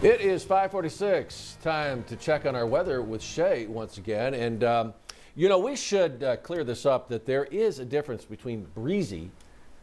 It is 5:46. Time to check on our weather with Shea once again. And, we should clear this up that there is a difference between breezy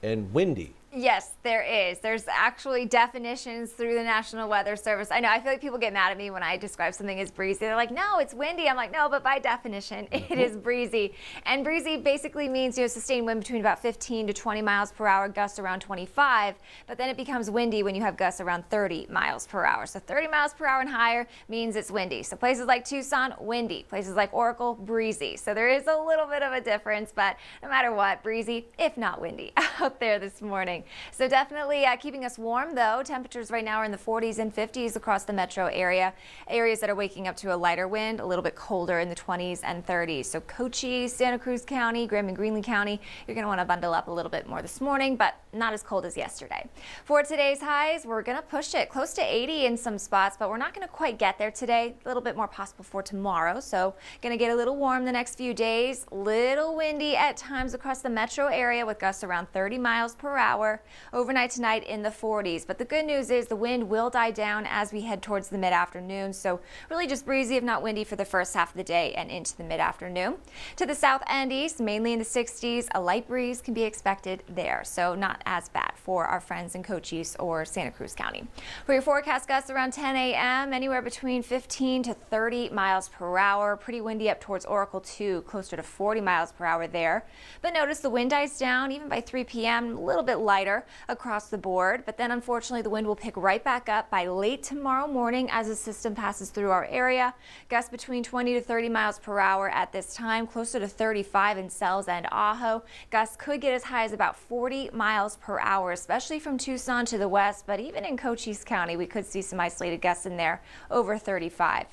and windy. Yes, there is. There's actually definitions through the National Weather Service. I know, I feel like people get mad at me when I describe something as breezy. They're like, no, it's windy. I'm like, no, but by definition, it is breezy. And breezy basically means, sustained wind between about 15 to 20 miles per hour, gusts around 25. But then it becomes windy when you have gusts around 30 miles per hour. So 30 miles per hour and higher means it's windy. So places like Tucson, windy. Places like Oracle, breezy. So there is a little bit of a difference, but no matter what, breezy, if not windy, out there this morning. So definitely keeping us warm, though. Temperatures right now are in the 40s and 50s across the metro area. Areas that are waking up to a lighter wind, a little bit colder in the 20s and 30s. So Cochise, Santa Cruz County, Graham and Greenlee County, you're going to want to bundle up a little bit more this morning, but not as cold as yesterday. For today's highs, we're going to push it close to 80 in some spots, but we're not going to quite get there today. A little bit more possible for tomorrow. So going to get a little warm the next few days. Little windy at times across the metro area with gusts around 30 miles per hour. Overnight tonight in the 40s. But the good news is the wind will die down as we head towards the mid-afternoon. So really just breezy, if not windy, for the first half of the day and into the mid-afternoon. To the south and east, mainly in the 60s, a light breeze can be expected there. So not as bad for our friends in Cochise or Santa Cruz County. For your forecast, gusts around 10 a.m., anywhere between 15 to 30 miles per hour. Pretty windy up towards Oracle, too, closer to 40 miles per hour there. But notice the wind dies down even by 3 p.m., a little bit lighter across the board, but then unfortunately the wind will pick right back up by late tomorrow morning as the system passes through our area. Gusts between 20 to 30 miles per hour at this time, closer to 35 in Sells and Ajo. Gusts could get as high as about 40 miles per hour, especially from Tucson to the west, but even in Cochise County we could see some isolated gusts in there over 35.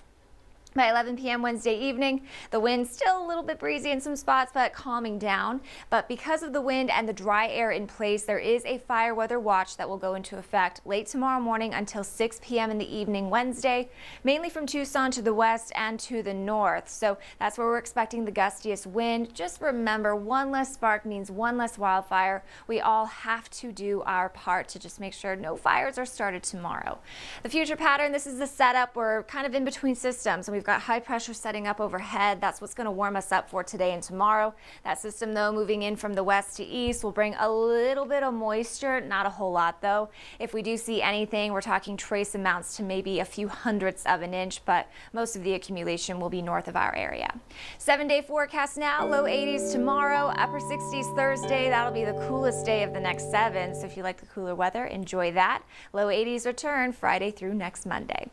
By 11 p.m. Wednesday evening, the wind still a little bit breezy in some spots, but calming down. But because of the wind and the dry air in place, there is a fire weather watch that will go into effect late tomorrow morning until 6 p.m. in the evening Wednesday, mainly from Tucson to the west and to the north. So that's where we're expecting the gustiest wind. Just remember, one less spark means one less wildfire. We all have to do our part to just make sure no fires are started tomorrow. The future pattern, this is the setup. We're kind of in between systems, and we've got high pressure setting up overhead. That's what's going to warm us up for today and tomorrow. That system, though, moving in from the west to east will bring a little bit of moisture, not a whole lot, though. If we do see anything, we're talking trace amounts to maybe a few hundredths of an inch, but most of the accumulation will be north of our area. 7-day forecast now, low 80s tomorrow, upper 60s Thursday. That'll be the coolest day of the next 7, so if you like the cooler weather, enjoy that. Low 80s return Friday through next Monday.